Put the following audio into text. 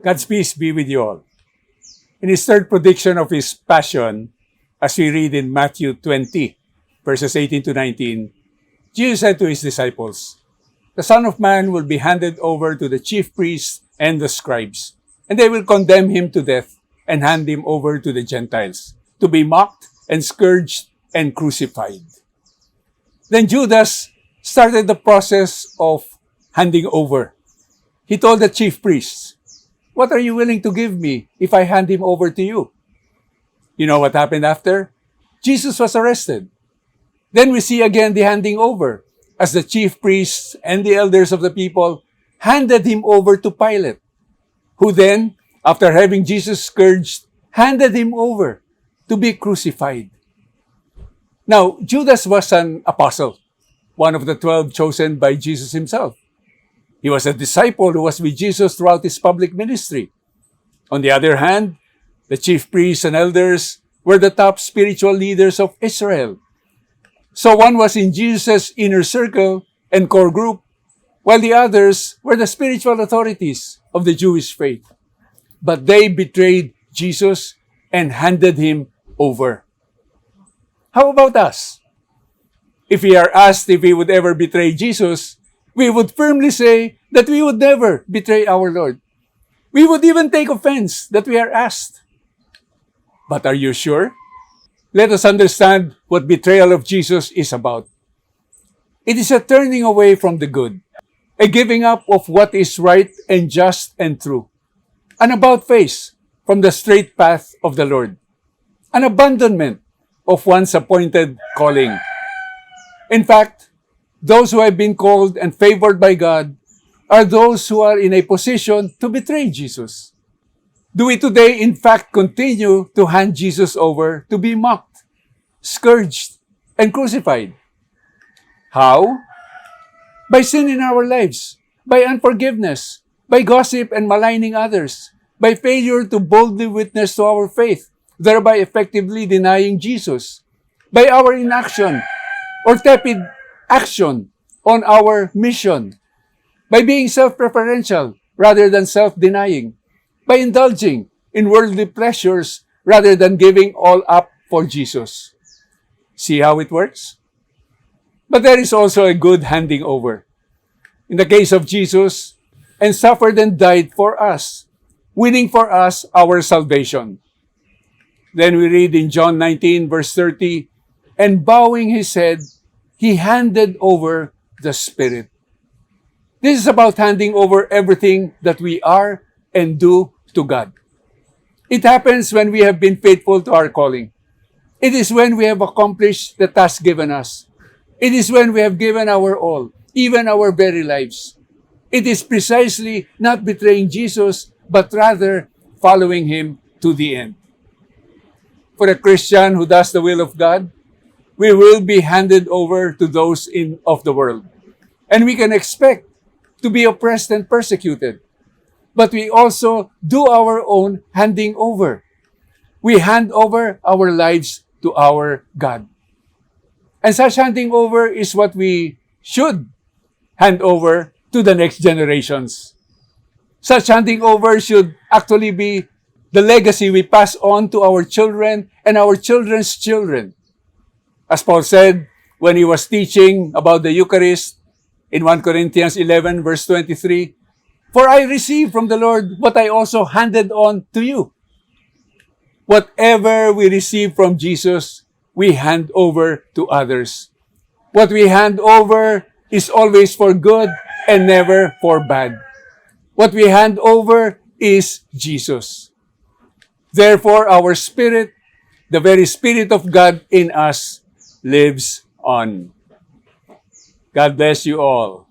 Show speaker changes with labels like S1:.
S1: God's peace be with you all. In his third prediction of his passion, as we read in Matthew 20, verses 18 to 19, Jesus said to his disciples, "The Son of Man will be handed over to the chief priests and the scribes, and they will condemn him to death and hand him over to the Gentiles, to be mocked and scourged and crucified." Then Judas started the process of handing over. He told the chief priests, "What are you willing to give me if I hand him over to you?" You know what happened after? Jesus was arrested. Then we see again the handing over, as the chief priests and the elders of the people handed him over to Pilate, who then, after having Jesus scourged, handed him over to be crucified. Now, Judas was an apostle, one of the 12 chosen by Jesus himself. He was a disciple who was with Jesus throughout his public ministry. On the other hand, the chief priests and elders were the top spiritual leaders of Israel. So one was in Jesus' inner circle and core group, while the others were the spiritual authorities of the Jewish faith. But they betrayed Jesus and handed him over. How about us? If we are asked if we would ever betray Jesus, we would firmly say that we would never betray our Lord. We would even take offense that we are asked. But are you sure? Let us understand what betrayal of Jesus is about. It is a turning away from the good, a giving up of what is right and just and true, an about-face from the straight path of the Lord, an abandonment of one's appointed calling. In fact, those who have been called and favored by God are those who are in a position to betray Jesus. Do we today, in fact, continue to hand Jesus over to be mocked, scourged, and crucified? How? By sin in our lives, by unforgiveness, by gossip and maligning others, by failure to boldly witness to our faith, thereby effectively denying Jesus, by our inaction or tepid action on our mission, by being self-preferential rather than self-denying, by indulging in worldly pleasures rather than giving all up for Jesus. See how it works? But there is also a good handing over. In the case of Jesus, and suffered and died for us, winning for us our salvation. Then we read in John 19, verse 30, "And bowing his head, he handed over the Spirit." This is about handing over everything that we are and do to God. It happens when we have been faithful to our calling. It is when we have accomplished the task given us. It is when we have given our all, even our very lives. It is precisely not betraying Jesus, but rather following him to the end. For a Christian who does the will of God, we will be handed over to those of the world. And we can expect to be oppressed and persecuted. But we also do our own handing over. We hand over our lives to our God. And such handing over is what we should hand over to the next generations. Such handing over should actually be the legacy we pass on to our children and our children's children. As Paul said when he was teaching about the Eucharist in 1 Corinthians 11, verse 23, "For I received from the Lord what I also handed on to you." Whatever we receive from Jesus, we hand over to others. What we hand over is always for good and never for bad. What we hand over is Jesus. Therefore, our spirit, the very Spirit of God in us, lives on. God bless you all.